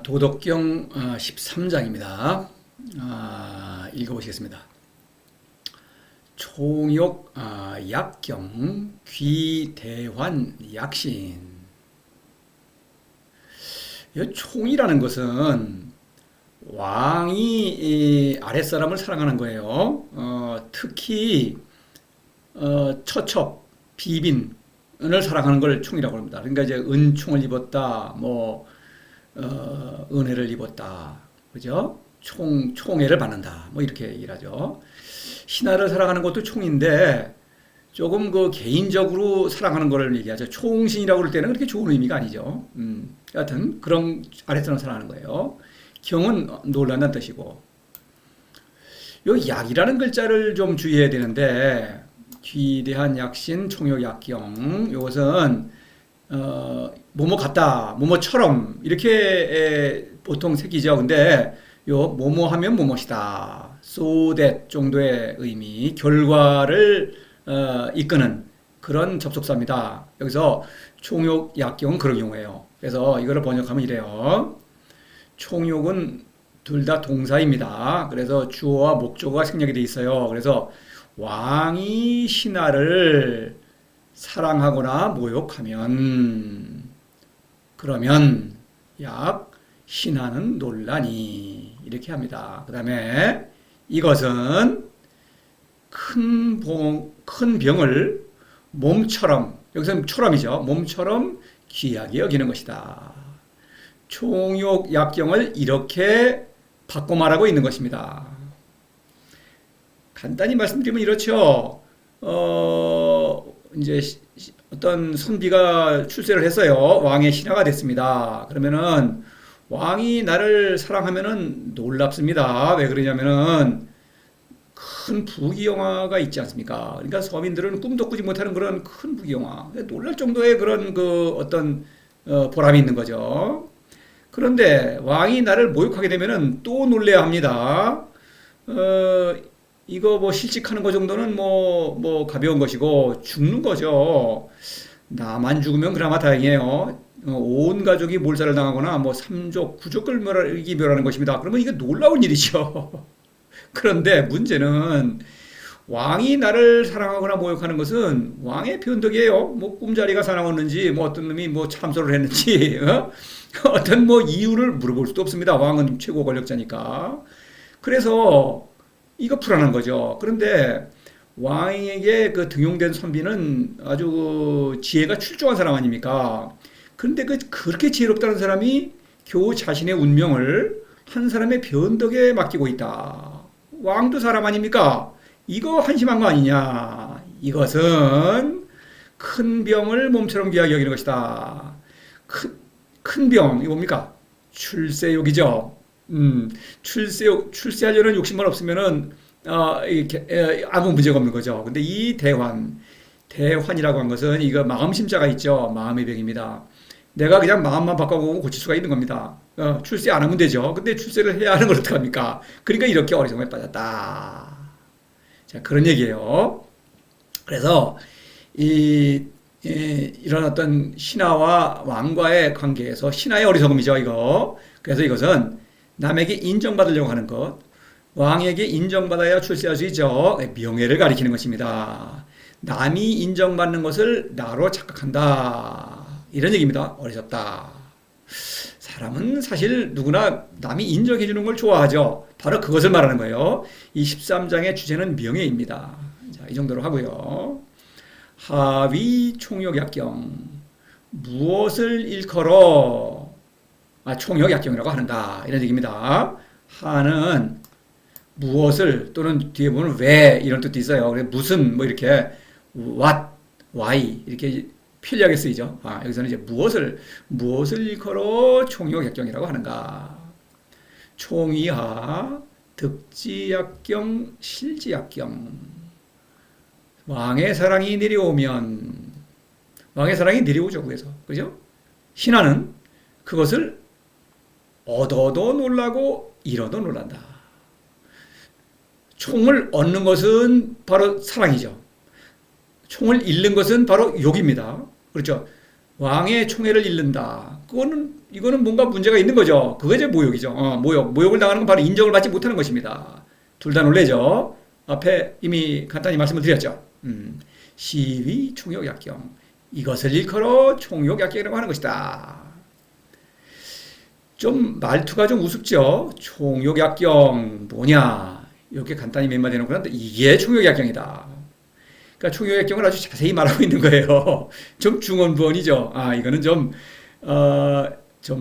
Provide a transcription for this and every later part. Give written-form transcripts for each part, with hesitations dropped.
도덕경 13장입니다. 읽어보시겠습니다. 총욕 약경 귀대환 약신. 이 총이라는 것은 왕이 아랫사람을 사랑하는 거예요. 특히 처첩, 비빈을 사랑하는 걸 총이라고 합니다. 그러니까 이제 은총을 입었다, 은혜를 입었다, 그죠? 총애를 받는다, 이렇게 얘기를 하죠. 신하를 사랑하는 것도 총인데 조금 그 개인적으로 사랑하는 거를 얘기하죠. 총신이라고 그럴 때는 그렇게 좋은 의미가 아니죠. 여하튼 그런 아랫사람 사랑하는 거예요. 경은 놀란다는 뜻이고, 요 약이라는 글자를 좀 주의해야 되는데, 귀대한 약신, 총욕 약경, 이것은 뭐뭐 같다, 뭐뭐처럼 이렇게 보통 새기죠. 근데 요 뭐뭐 하면 뭐뭐시다, so that 정도의 의미, 결과를 이끄는 그런 접속사입니다. 여기서 총욕 약경은 그런 경우예요. 그래서 이거를 번역하면 이래요. 총욕은 둘 다 동사입니다. 그래서 주어와 목적어가 생략이 돼 있어요. 그래서 왕이 신하를 사랑하거나 모욕하면, 그러면 약 신하는 논란이, 이렇게 합니다. 그 다음에 이것은 큰 병을 몸처럼, 여기서는 처럼이죠. 몸처럼 귀하게 여기는 것이다. 총욕 약경을 이렇게 바꿔 말하고 있는 것입니다. 간단히 말씀드리면 이렇죠. 이제 어떤 선비가 출세를 했어요. 왕의 신하가 됐습니다. 그러면은 왕이 나를 사랑하면은 놀랍습니다. 왜 그러냐면은 큰 부귀영화가 있지 않습니까? 그러니까 서민들은 꿈도 꾸지 못하는 그런 큰 부귀영화, 놀랄 정도의 그런 그 어떤 보람이 있는 거죠. 그런데 왕이 나를 모욕하게 되면은 또 놀래야 합니다. 이거 실직하는 거 정도는 가벼운 것이고 죽는 거죠. 나만 죽으면 그나마 다행이에요. 온 가족이 몰살을 당하거나 삼족, 구족을 멸하는 것입니다. 그러면 이게 놀라운 일이죠. 그런데 문제는 왕이 나를 사랑하거나 모욕하는 것은 왕의 변덕이에요. 꿈자리가 사나웠는지, 어떤 놈이 참소를 했는지, 어떤 이유를 물어볼 수도 없습니다. 왕은 최고 권력자니까. 그래서 이거 불안한 거죠. 그런데 왕에게 그 등용된 선비는 아주 지혜가 출중한 사람 아닙니까? 그런데 그렇게 지혜롭다는 사람이 겨우 자신의 운명을 한 사람의 변덕에 맡기고 있다. 왕도 사람 아닙니까? 이거 한심한 거 아니냐? 이것은 큰 병을 몸처럼 귀하게 여기는 것이다. 큰 병, 이거 뭡니까? 출세욕이죠. 출세하려는 욕심만 없으면은, 아무 문제가 없는 거죠. 근데 이 대환이라고 한 것은 이거 마음심자가 있죠. 마음의 병입니다. 내가 그냥 마음만 바꿔보고 고칠 수가 있는 겁니다. 출세 안 하면 되죠. 근데 출세를 해야 하는 걸 어떡합니까? 그러니까 이렇게 어리석음에 빠졌다. 자, 그런 얘기예요. 그래서 이런 어떤 신하와 왕과의 관계에서 신하의 어리석음이죠, 이거. 그래서 이것은 남에게 인정받으려고 하는 것, 왕에게 인정받아야 출세할 수 있죠. 명예를 가리키는 것입니다. 남이 인정받는 것을 나로 착각한다, 이런 얘기입니다. 어리석다. 사람은 사실 누구나 남이 인정해 주는 걸 좋아하죠. 바로 그것을 말하는 거예요. 이 13장의 주제는 명예입니다. 자, 이 정도로 하고요. 하위 총욕 약경, 무엇을 일컬어 총욕 약경이라고 하는가, 이런 얘기입니다. 하는 무엇을, 또는 뒤에 보면 왜, 이런 뜻도 있어요. 그래서 무슨 이렇게 what, why 이렇게 편리하게 쓰이죠. 여기서는 이제 무엇을 일컬어 총욕 약경이라고 하는가. 총이하 득지 약경 실지 약경. 왕의 사랑이 내려오면, 왕의 사랑이 내려오죠, 위에서. 그죠? 신하는 그것을 얻어도 놀라고 잃어도 놀란다. 총을 얻는 것은 바로 사랑이죠. 총을 잃는 것은 바로 욕입니다. 그렇죠? 왕의 총애를 잃는다. 그거는 이거는 뭔가 문제가 있는 거죠. 그게 이제 모욕이죠. 모욕. 모욕을 당하는 건 바로 인정을 받지 못하는 것입니다. 둘 다 놀래죠. 앞에 이미 간단히 말씀을 드렸죠. 시위 총욕약경. 이것을 일컬어 총욕약경이라고 하는 것이다. 좀 말투가 좀 우습죠. 총욕약경 뭐냐? 이렇게 간단히 몇 마디 해놓고 는데 이게 총욕약경이다. 그러니까 총욕약경을 아주 자세히 말하고 있는 거예요. 좀 중언부언이죠. 이거는 좀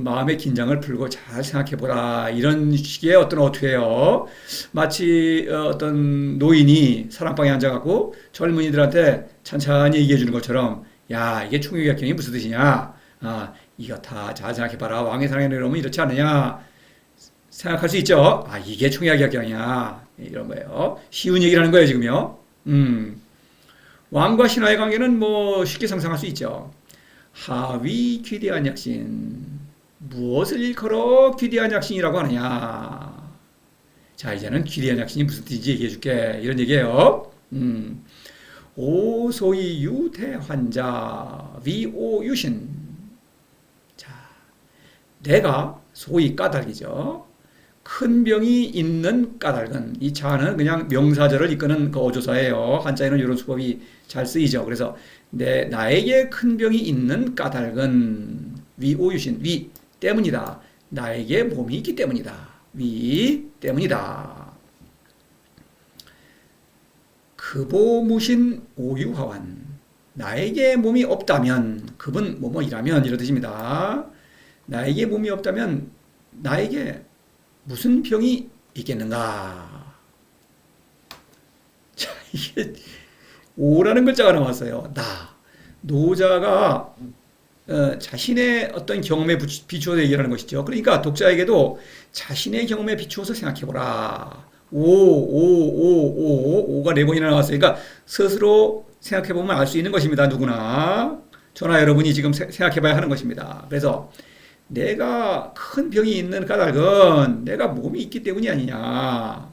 마음의 긴장을 풀고 잘 생각해보라. 이런 식의 어떤 어투예요. 마치 어떤 노인이 사랑방에 앉아갖고 젊은이들한테 찬찬히 얘기해 주는 것처럼, 야, 이게 총욕약경이 무슨 뜻이냐? 이거 다 잘 생각해봐라. 왕의 사랑에 내려오면 이렇지 않느냐? 생각할 수 있죠? 이게 총욕약경이야. 이런 거예요. 쉬운 얘기를 하는 거예요, 지금요. 왕과 신하의 관계는 뭐 쉽게 상상할 수 있죠. 하위 귀대한 약신. 무엇을 일컬어 귀대한 약신이라고 하느냐. 자, 이제는 귀대한 약신이 무슨 뜻인지 얘기해 줄게. 이런 얘기예요. 오소이 유대환자 위오유신. 자, 내가 소위 까닭이죠. 큰 병이 있는 까닭은, 이 자는 그냥 명사절을 이끄는 그 어조사예요. 한자에는 이런 수법이 잘 쓰이죠. 그래서 나에게 큰 병이 있는 까닭은 위오유신, 위 때문이다. 나에게 몸이 있기 때문이다. 위 때문이다. 급오무신 오유화환. 나에게 몸이 없다면, 급은 뭐뭐이라면 이런 뜻입니다. 나에게 몸이 없다면 나에게 무슨 병이 있겠는가? 자, 이게 오라는 글자가 나왔어요. 노자가 자신의 어떤 경험에 비추어서 얘기하는 것이죠. 그러니까 독자에게도 자신의 경험에 비추어서 생각해보라. 오가 네 번이나 나왔어요. 그러니까 스스로 생각해보면 알 수 있는 것입니다. 누구나. 저나 여러분이 지금 생각해봐야 하는 것입니다. 그래서 내가 큰 병이 있는 까닭은 내가 몸이 있기 때문이 아니냐.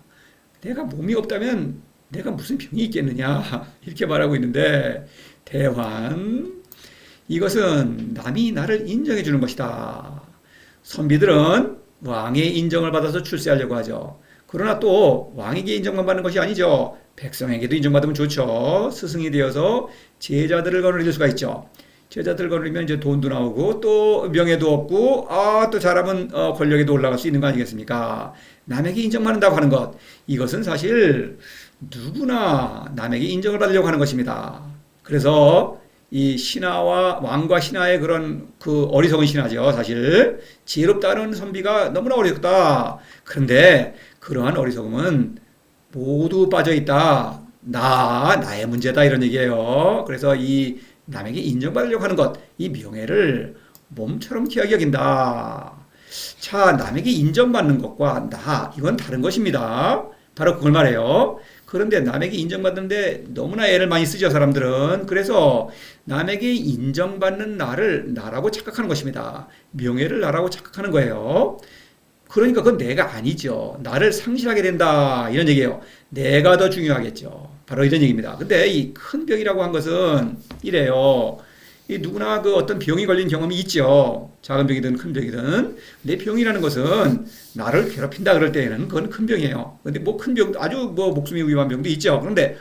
내가 몸이 없다면 내가 무슨 병이 있겠느냐. 이렇게 말하고 있는데, 대환, 이것은 남이 나를 인정해 주는 것이다. 선비들은 왕의 인정을 받아서 출세하려고 하죠. 그러나 또 왕에게 인정만 받는 것이 아니죠. 백성에게도 인정받으면 좋죠. 스승이 되어서 제자들을 거느릴 수가 있죠. 제자들 거느리면 이제 돈도 나오고 또 명예도 얻고 또 잘하면 권력에도 올라갈 수 있는 거 아니겠습니까? 남에게 인정받는다고 하는 것, 이것은 사실 누구나 남에게 인정을 받으려고 하는 것입니다. 그래서 이 신하와 왕과 신하의 그런 그 어리석은 신하죠. 사실 지혜롭다는 선비가 너무나 어리석다. 그런데 그러한 어리석음은 모두 빠져 있다. 나의 문제다 이런 얘기예요. 그래서 이 남에게 인정받으려고 하는 것, 이 명예를 몸처럼 귀하게 여긴다. 자, 남에게 인정받는 것과 이건 다른 것입니다. 바로 그걸 말해요. 그런데 남에게 인정받는데 너무나 애를 많이 쓰죠, 사람들은. 그래서 남에게 인정받는 나라고 착각하는 것입니다. 명예를 나라고 착각하는 거예요. 그러니까 그건 내가 아니죠. 나를 상실하게 된다. 이런 얘기예요. 내가 더 중요하겠죠. 바로 이런 얘기입니다. 근데 이 큰 병이라고 한 것은 이래요. 이 누구나 그 어떤 병이 걸린 경험이 있죠. 작은 병이든 큰 병이든. 근데 병이라는 것은 나를 괴롭힌다 그럴 때에는 그건 큰 병이에요. 근데 뭐 큰 병, 아주 뭐 목숨이 위험한 병도 있죠. 그런데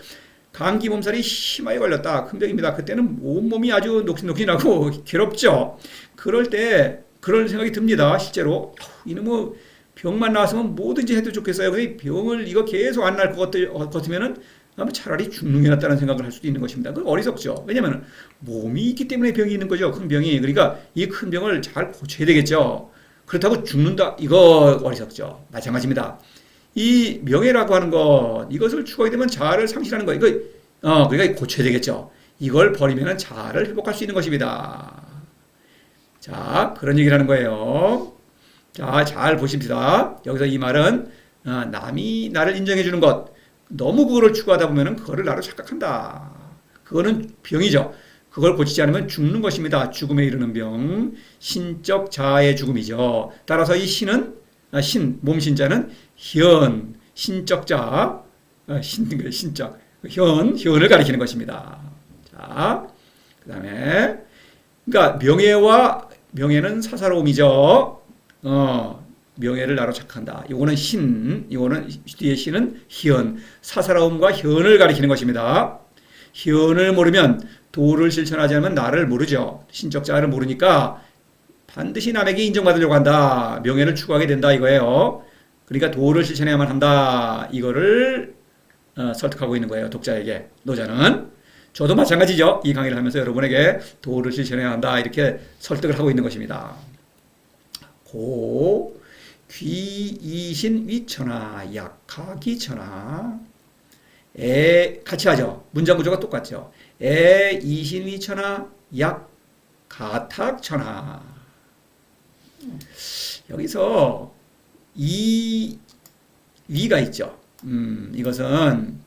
감기 몸살이 심하게 걸렸다. 큰 병입니다. 그때는 온몸이 아주 녹신녹신하고 괴롭죠. 그럴 때 그런 생각이 듭니다. 실제로 이놈의 병만 나왔으면 뭐든지 해도 좋겠어요. 근데 병을 이거 계속 안 날 것 같으면은 아마 차라리 죽는 게 낫다는 생각을 할 수도 있는 것입니다. 그건 어리석죠. 왜냐하면 몸이 있기 때문에 병이 있는 거죠. 큰 병이. 그러니까 이 큰 병을 잘 고쳐야 되겠죠. 그렇다고 죽는다. 이거 어리석죠. 마찬가지입니다. 이 명예라고 하는 것, 이것을 추구하게 되면 자아를 상실하는 거. 그러니까 고쳐야 되겠죠. 이걸 버리면 자아를 회복할 수 있는 것입니다. 자, 그런 얘기를 하는 거예요. 자, 잘 보십시다. 여기서 이 말은 남이 나를 인정해 주는 것, 너무 그거를 추구하다 보면 그거를 나로 착각한다. 그거는 병이죠. 그걸 고치지 않으면 죽는 것입니다. 죽음에 이르는 병, 신적 자아의 죽음이죠. 따라서 이 몸신자는 현, 신적 자, 신적, 현을 가리키는 것입니다. 자, 그 다음에, 그러니까 명예와 명예는 사사로움이죠. 명예를 나로 착한다. 이거는 이거는 뒤에 신은 현, 사사로움과 현을 가리키는 것입니다. 현을 모르면 도를 실천하지 않으면 나를 모르죠. 신적 자아를 모르니까 반드시 남에게 인정받으려고 한다. 명예를 추구하게 된다 이거예요. 그러니까 도를 실천해야만 한다. 이거를 설득하고 있는 거예요. 독자에게, 노자는. 저도 마찬가지죠. 이 강의를 하면서 여러분에게 도를 실천해야 한다. 이렇게 설득을 하고 있는 것입니다. 고, 귀, 이신, 위천하, 약하기 천하. 같이 하죠. 문장 구조가 똑같죠. 이신, 위천하, 약, 가탁, 천하. 여기서 위가 있죠. 이것은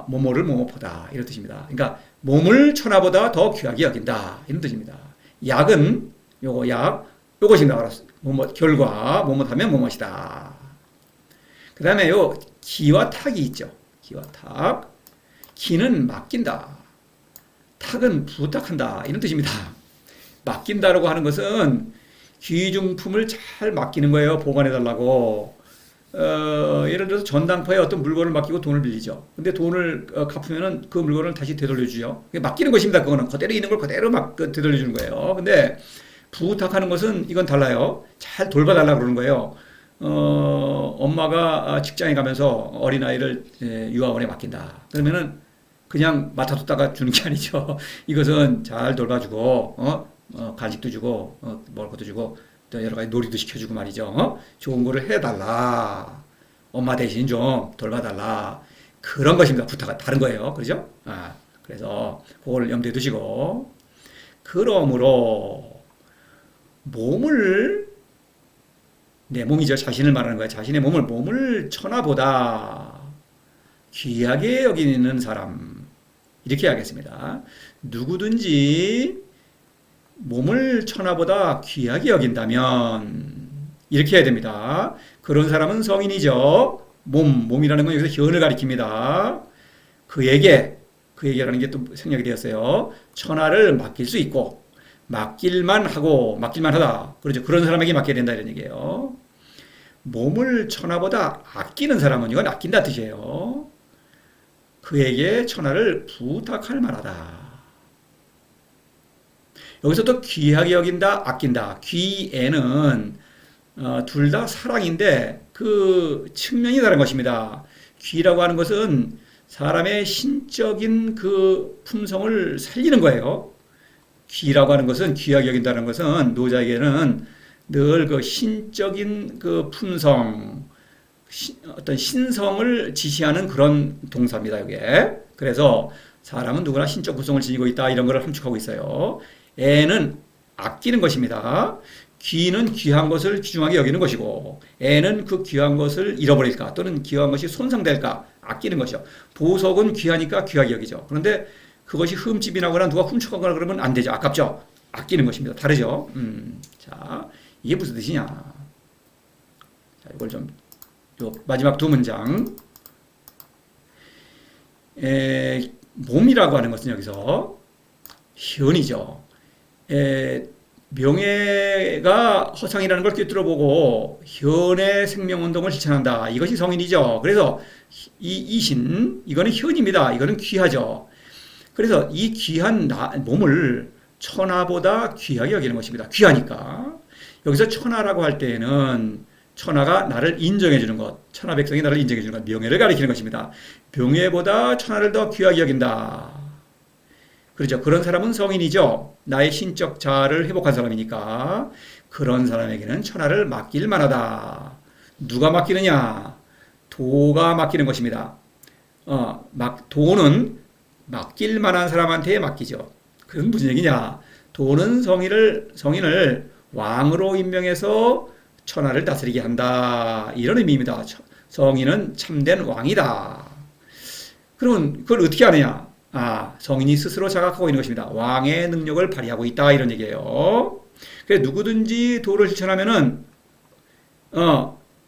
뭐뭐를 뭐뭐보다 이런 뜻입니다. 그러니까 몸을 천하보다 더 귀하게 여긴다 이런 뜻입니다. 약은 요것입니다. 뭐뭐 결과 뭐뭐하면 뭐뭐이다. 그 다음에 요 기와 탁이 있죠. 기와 탁. 기는 맡긴다. 탁은 부탁한다 이런 뜻입니다. 맡긴다라고 하는 것은 귀중품을 잘 맡기는 거예요. 보관해달라고. 예를 들어서 전당포에 어떤 물건을 맡기고 돈을 빌리죠. 근데 돈을 갚으면은 그 물건을 다시 되돌려주죠. 맡기는 것입니다. 그거는 그대로 있는 걸 그대로 막 되돌려주는 거예요. 근데 부탁하는 것은 이건 달라요. 잘 돌봐달라고 그러는 거예요. 엄마가 직장에 가면서 어린아이를 유아원에 맡긴다. 그러면은 그냥 맡아뒀다가 주는 게 아니죠. 이것은 잘 돌봐주고, 간식도 주고, 먹을 것도 주고, 또 여러 가지 놀이도 시켜주고 말이죠. 좋은 거를 해달라. 엄마 대신 좀 돌봐달라. 그런 것입니다. 부탁은 다른 거예요. 그죠? 그래서 그걸 염두에 두시고. 그러므로, 내 몸이죠. 자신을 말하는 거예요. 자신의 몸을 천하보다 귀하게 여기는 사람. 이렇게 해야겠습니다. 누구든지 몸을 천하보다 귀하게 여긴다면 이렇게 해야 됩니다. 그런 사람은 성인이죠. 몸이라는 건 여기서 현을 가리킵니다. 그에게라는 게 또 생략이 되었어요. 천하를 맡길 수 있고 맡길만 하다. 그렇죠. 그런 사람에게 맡겨야 된다 이런 얘기예요. 몸을 천하보다 아끼는 사람은 이건 아낀다 뜻이에요. 그에게 천하를 부탁할 만하다. 여기서 또 귀하게 여긴다, 아낀다. 귀에는 둘 다 사랑인데 그 측면이 다른 것입니다. 귀라고 하는 것은 사람의 신적인 그 품성을 살리는 거예요. 귀라고 하는 것은 귀하게 여긴다는 것은 노자에게는 늘 그 신적인 그 품성, 어떤 신성을 지시하는 그런 동사입니다, 이게. 그래서 사람은 누구나 신적 구성을 지니고 있다, 이런 걸 함축하고 있어요. 애는 아끼는 것입니다. 귀는 귀한 것을 귀중하게 여기는 것이고, 애는 그 귀한 것을 잃어버릴까, 또는 귀한 것이 손상될까, 아끼는 것이죠. 보석은 귀하니까 귀하게 여기죠. 그런데 그것이 흠집이 나거나 누가 훔쳐가거나 그러면 안 되죠. 아깝죠. 아끼는 것입니다. 다르죠. 자, 이게 무슨 뜻이냐. 자, 이걸 좀, 마지막 두 문장. 몸이라고 하는 것은 여기서 현이죠. 명예가 허상이라는 걸 꿰뚫어보고 현의 생명운동을 실천한다. 이것이 성인이죠. 그래서 이거는 현입니다. 이거는 귀하죠. 그래서 이 귀한 몸을 천하보다 귀하게 여기는 것입니다. 귀하니까. 여기서 천하라고 할 때에는 천하가 나를 인정해 주는 것, 천하 백성이 나를 인정해 주는 것, 명예를 가리키는 것입니다. 명예보다 천하를 더 귀하게 여긴다. 그렇죠. 그런 사람은 성인이죠. 나의 신적 자아를 회복한 사람이니까 그런 사람에게는 천하를 맡길 만하다. 누가 맡기느냐? 도가 맡기는 것입니다. 도는 맡길 만한 사람한테 맡기죠. 그건 무슨 얘기냐? 도는 성인을 왕으로 임명해서 천하를 다스리게 한다. 이런 의미입니다. 성인은 참된 왕이다. 그러면 그걸 어떻게 하느냐? 성인이 스스로 자각하고 있는 것입니다. 왕의 능력을 발휘하고 있다. 이런 얘기예요. 그래서 누구든지 도를 실천하면은,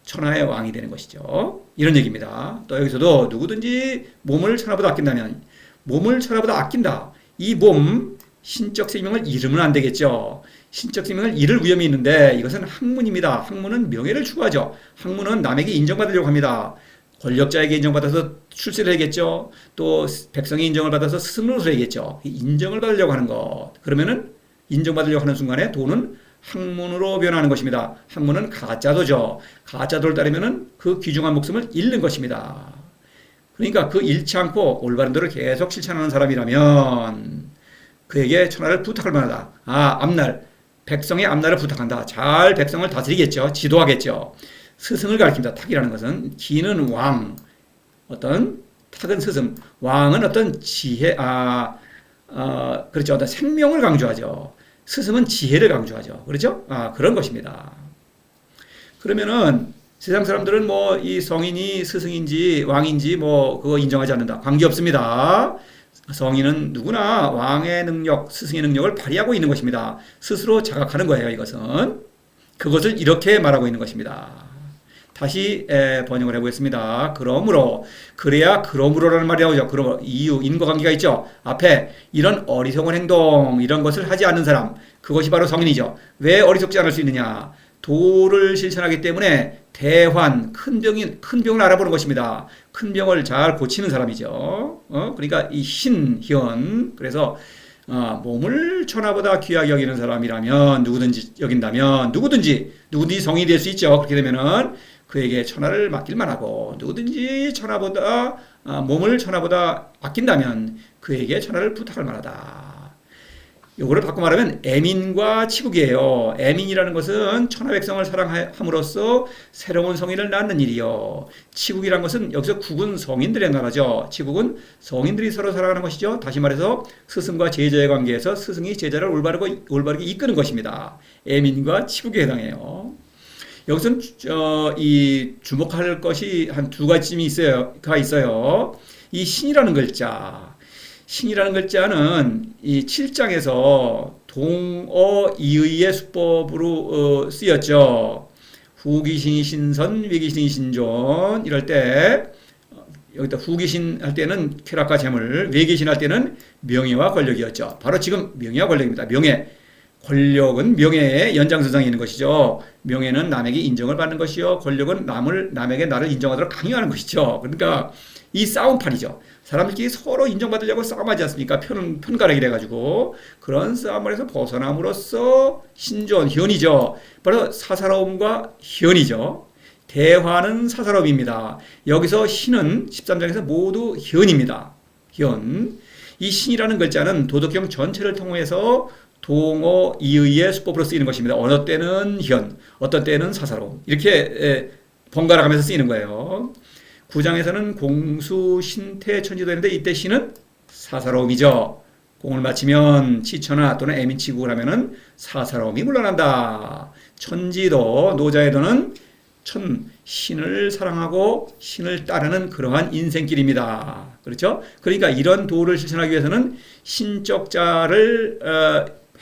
천하의 왕이 되는 것이죠. 이런 얘기입니다. 또 여기서도 누구든지 몸을 천하보다 아낀다면, 몸을 천하보다 아낀다. 이 몸, 신적 생명을 잃으면 안 되겠죠. 신적 생명을 잃을 위험이 있는데 이것은 학문입니다. 학문은 명예를 추구하죠. 학문은 남에게 인정받으려고 합니다. 권력자에게 인정받아서 출세를 해야겠죠. 또 백성의 인정을 받아서 스승으로서 해야겠죠. 인정을 받으려고 하는 것. 그러면은 인정받으려고 하는 순간에 도는 학문으로 변하는 것입니다. 학문은 가짜도죠. 가짜도를 따르면은 그 귀중한 목숨을 잃는 것입니다. 그러니까 그 잃지 않고 올바른 도를 계속 실천하는 사람이라면 그에게 천하를 부탁할 만하다. 앞날 백성의 앞날을 부탁한다. 잘 백성을 다스리겠죠. 지도하겠죠. 스승을 가리킵니다. 탁이라는 것은 기는 왕, 어떤 탁은 스승, 왕은 어떤 지혜, 그렇죠. 어떤 생명을 강조하죠. 스승은 지혜를 강조하죠. 그렇죠? 그런 것입니다. 그러면은 세상 사람들은 뭐 이 성인이 스승인지 왕인지 뭐 그거 인정하지 않는다. 관계없습니다. 성인은 누구나 왕의 능력, 스승의 능력을 발휘하고 있는 것입니다. 스스로 자각하는 거예요, 이것은. 그것을 이렇게 말하고 있는 것입니다. 다시 번역을 해보겠습니다. 그러므로, 그래야 그러므로라는 말이 나오죠. 그러므로 이유, 인과관계가 있죠. 앞에 이런 어리석은 행동, 이런 것을 하지 않는 사람, 그것이 바로 성인이죠. 왜 어리석지 않을 수 있느냐? 도를 실천하기 때문에 대환, 큰 병을 알아보는 것입니다. 큰 병을 잘 고치는 사람이죠. 그러니까 이 신현, 그래서 몸을 천하보다 귀하게 여기는 사람이라면 누구든지 성인이 될 수 있죠. 그렇게 되면은 그에게 천하를 맡길 만하고 누구든지 몸을 천하보다 아낀다면 그에게 천하를 부탁할 만하다. 요거를 바꿔 말하면 애민과 치국이에요. 애민이라는 것은 천하백성을 사랑함으로써 새로운 성인을 낳는 일이요. 치국이라는 것은 여기서 국은 성인들의 나라죠. 치국은 성인들이 서로 살아가는 것이죠. 다시 말해서 스승과 제자의 관계에서 스승이 제자를 올바르게 이끄는 것입니다. 애민과 치국에 해당해요. 여기서는 이 주목할 것이 한 두 가지쯤이 있어요. 이 신이라는 글자. 신이라는 글자는 이 7장에서 동어 이의의 수법으로 쓰였죠. 후기신이 신선, 위기신이 신존 이럴 때 여기다 후기신 할 때는 쾌락과 재물, 위기신 할 때는 명예와 권력이었죠. 바로 지금 명예와 권력입니다. 권력은 명예의 연장선상에 있는 것이죠. 명예는 남에게 인정을 받는 것이요. 권력은 남에게 나를 인정하도록 강요하는 것이죠. 그러니까 이 싸움판이죠. 사람들끼리 서로 인정받으려고 싸움하지 않습니까? 편가르기 돼가지고 그런 싸움에서 벗어남으로써 신존, 현이죠. 바로 사사로움과 현이죠. 대화는 사사로움입니다. 여기서 신은 13장에서 모두 현입니다. 현. 이 신이라는 글자는 도덕경 전체를 통해서 동어 이의의 수법으로 쓰이는 것입니다. 어느 때는 현, 어떤 때는 사사로움. 이렇게 번갈아 가면서 쓰이는 거예요. 9장에서는 공수, 신태, 천지도 있는데 이때 신은 사사로움이죠. 공을 마치면 치천하 또는 애민치국을 하면은 사사로움이 물러난다. 천지도, 노자에도는 신을 사랑하고 신을 따르는 그러한 인생길입니다. 그렇죠? 그러니까 이런 도를 실천하기 위해서는 신적자를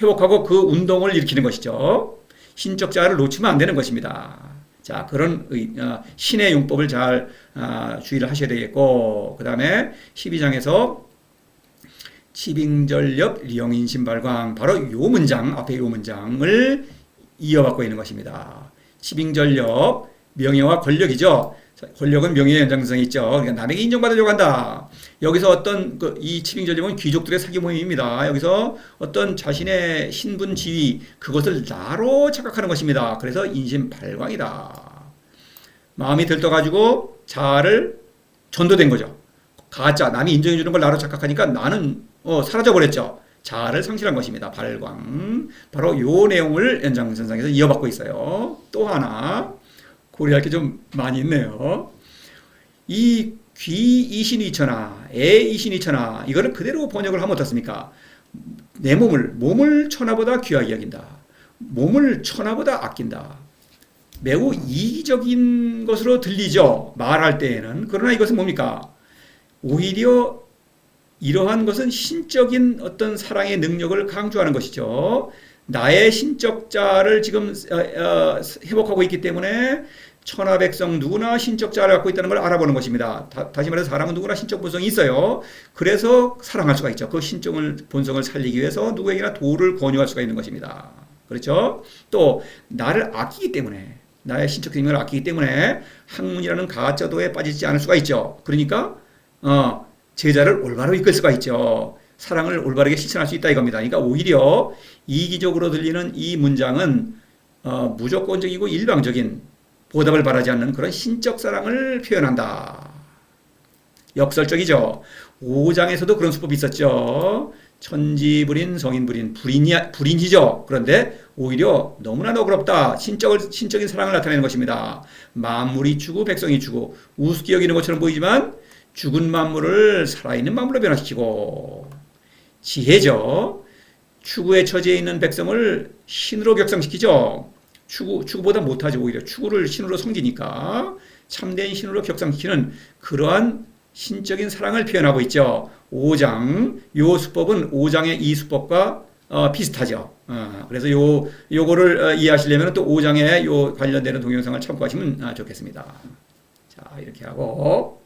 회복하고 그 운동을 일으키는 것이죠. 신적자를 놓치면 안 되는 것입니다. 자, 그런 신의 용법을 잘 주의를 하셔야 되겠고, 그 다음에 12장에서 치빙전력 리영인신발광, 바로 요 문장, 앞에 요 문장을 이어받고 있는 것입니다. 치빙전력, 명예와 권력이죠. 권력은 명예의 연장선이 있죠. 그러니까 남에게 인정받으려고 한다. 여기서 이 치빙전력은 귀족들의 사기 모임입니다. 여기서 어떤 자신의 신분 지위, 그것을 나로 착각하는 것입니다. 그래서 인신발광이다. 마음이 들떠가지고 자아를 전도된 거죠. 가짜, 남이 인정해주는 걸 나로 착각하니까 나는 사라져버렸죠. 자아를 상실한 것입니다. 발광. 바로 요 내용을 연장선상에서 이어받고 있어요. 또 하나 고려할 게 좀 많이 있네요. 이 귀이신이천하, 애이신이천하, 이거를 그대로 번역을 하면 어떻습니까? 내 몸을 천하보다 귀하게 여긴다. 몸을 천하보다 아낀다. 매우 이기적인 것으로 들리죠. 말할 때에는. 그러나 이것은 뭡니까? 오히려 이러한 것은 신적인 어떤 사랑의 능력을 강조하는 것이죠. 나의 신적 자를 지금 회복하고 있기 때문에 천하백성 누구나 신적 자를 갖고 있다는 걸 알아보는 것입니다. 다시 말해서 사람은 누구나 신적 본성이 있어요. 그래서 사랑할 수가 있죠. 그 신적 본성을 살리기 위해서 누구에게나 도를 권유할 수가 있는 것입니다. 그렇죠? 또 나를 아끼기 때문에 나의 신적 생명을 아끼기 때문에 학문이라는 가짜도에 빠지지 않을 수가 있죠. 그러니까 제자를 올바로 이끌 수가 있죠. 사랑을 올바르게 실천할 수 있다 이겁니다. 그러니까 오히려 이기적으로 들리는 이 문장은 무조건적이고 일방적인 보답을 바라지 않는 그런 신적 사랑을 표현한다. 역설적이죠. 5장에서도 그런 수법이 있었죠. 천지불인, 성인불인, 불인이죠. 그런데 오히려 너무나 너그럽다. 신적인 사랑을 나타내는 것입니다. 만물이 추구, 백성이 추구. 우습게 여기는 것처럼 보이지만 죽은 만물을 살아있는 만물로 변화시키고 지혜죠. 추구에 처지해 있는 백성을 신으로 격상시키죠. 추구보다 못하죠. 오히려 추구를 신으로 섬기니까 참된 신으로 격상시키는 그러한 신적인 사랑을 표현하고 있죠. 5장, 요 수법은 5장의 이 수법과 비슷하죠. 그래서 요거를 이해하시려면 또 5장에 요 관련되는 동영상을 참고하시면 좋겠습니다. 자, 이렇게 하고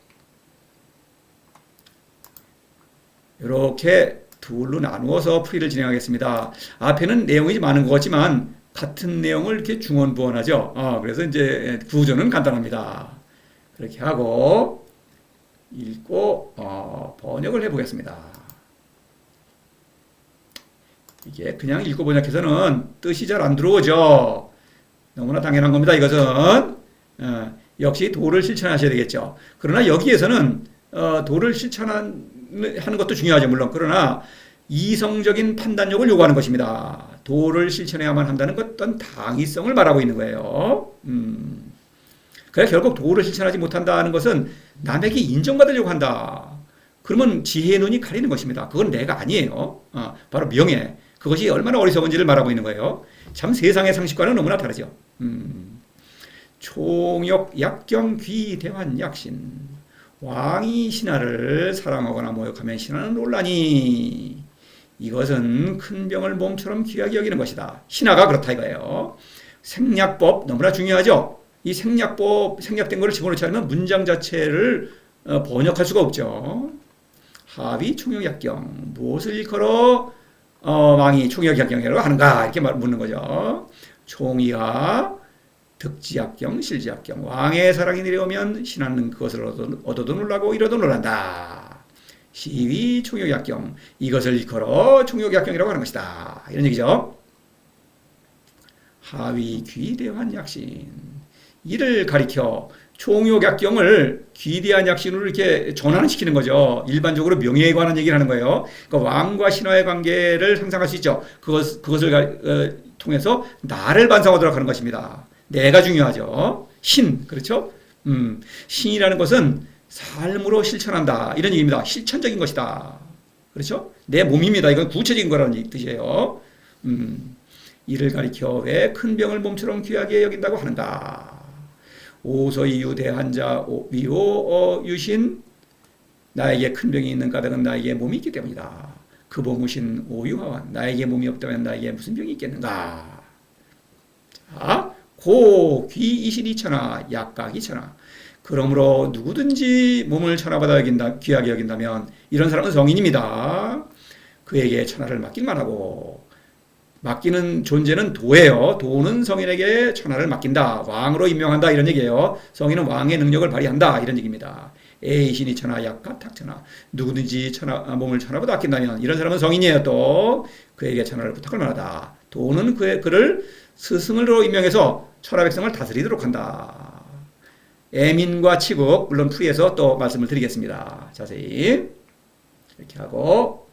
이렇게 둘로 나누어서 풀이를 진행하겠습니다. 앞에는 내용이 많은 것 같지만 같은 내용을 이렇게 중원부원하죠. 그래서 이제 구조는 간단합니다. 그렇게 하고 읽고 번역을 해보겠습니다. 이게 그냥 읽고 번역해서는 뜻이 잘 안 들어오죠. 너무나 당연한 겁니다. 이것은 역시 도를 실천하셔야 되겠죠. 그러나 여기에서는 도를 실천하는 것도 중요하죠. 물론 그러나 이성적인 판단력을 요구하는 것입니다. 도를 실천해야만 한다는 어떤 당위성을 말하고 있는 거예요. 그래 결국 도를 실천하지 못한다는 것은 남에게 인정받으려고 한다. 그러면 지혜의 눈이 가리는 것입니다. 그건 내가 아니에요. 바로 명예. 그것이 얼마나 어리석은지를 말하고 있는 거예요. 참 세상의 상식과는 너무나 다르죠. 총욕, 약경, 귀, 대환, 약신. 왕이 신하를 사랑하거나 모욕하면 신하는 놀라니. 이것은 큰 병을 몸처럼 귀하게 여기는 것이다. 신하가 그렇다 이거예요. 생략법 너무나 중요하죠. 이 생략된 것을 집어넣지 않으면 문장 자체를 번역할 수가 없죠. 하위 총욕약경 무엇을 일컬어 왕이 총욕약경이라고 하는가 이렇게 묻는 거죠. 총이가 득지약경, 실지약경 왕의 사랑이 내려오면 신하는 그것을 얻어도 놀라고 잃어도 놀란다. 시위 총욕약경 이것을 일컬어 총욕약경이라고 하는 것이다. 이런 얘기죠. 하위 귀대한 약신 이를 가리켜 총욕약경을 귀대한 약신으로 이렇게 전환시키는 거죠. 일반적으로 명예에 관한 얘기를 하는 거예요. 그러니까 왕과 신하의 관계를 상상할 수 있죠. 그것을 통해서 나를 반성하도록 하는 것입니다. 내가 중요하죠. 신, 그렇죠? 신이라는 것은 삶으로 실천한다. 이런 얘기입니다. 실천적인 것이다. 그렇죠? 내 몸입니다. 이건 구체적인 거라는 뜻이에요. 이를 가리켜 왜 큰 병을 몸처럼 귀하게 여긴다고 하는가. 오소이유 대한자 위호 유신 나에게 큰 병이 있는 까닭은 나에게 몸이 있기 때문이다. 그 보무신 오유하완 나에게 몸이 없다면 나에게 무슨 병이 있겠는가. 자, 고 귀이신이천하 약각이천하 그러므로 누구든지 몸을 천하보다 귀하게 여긴다면 이런 사람은 성인입니다. 그에게 천하를 맡길만 하고 맡기는 존재는 도예요. 도는 성인에게 천하를 맡긴다. 왕으로 임명한다. 이런 얘기예요. 성인은 왕의 능력을 발휘한다. 이런 얘기입니다. 에이신이 천하 약각 탁천하 누구든지 몸을 천하보다 아낀다면 이런 사람은 성인이에요. 또 그에게 천하를 부탁할 만하다. 도는 그를 스승으로 임명해서 천하 백성을 다스리도록 한다. 애민과 치국 물론 풀이해서 또 말씀을 드리겠습니다. 자세히 이렇게 하고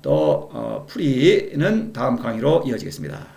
또 풀이는 다음 강의로 이어지겠습니다.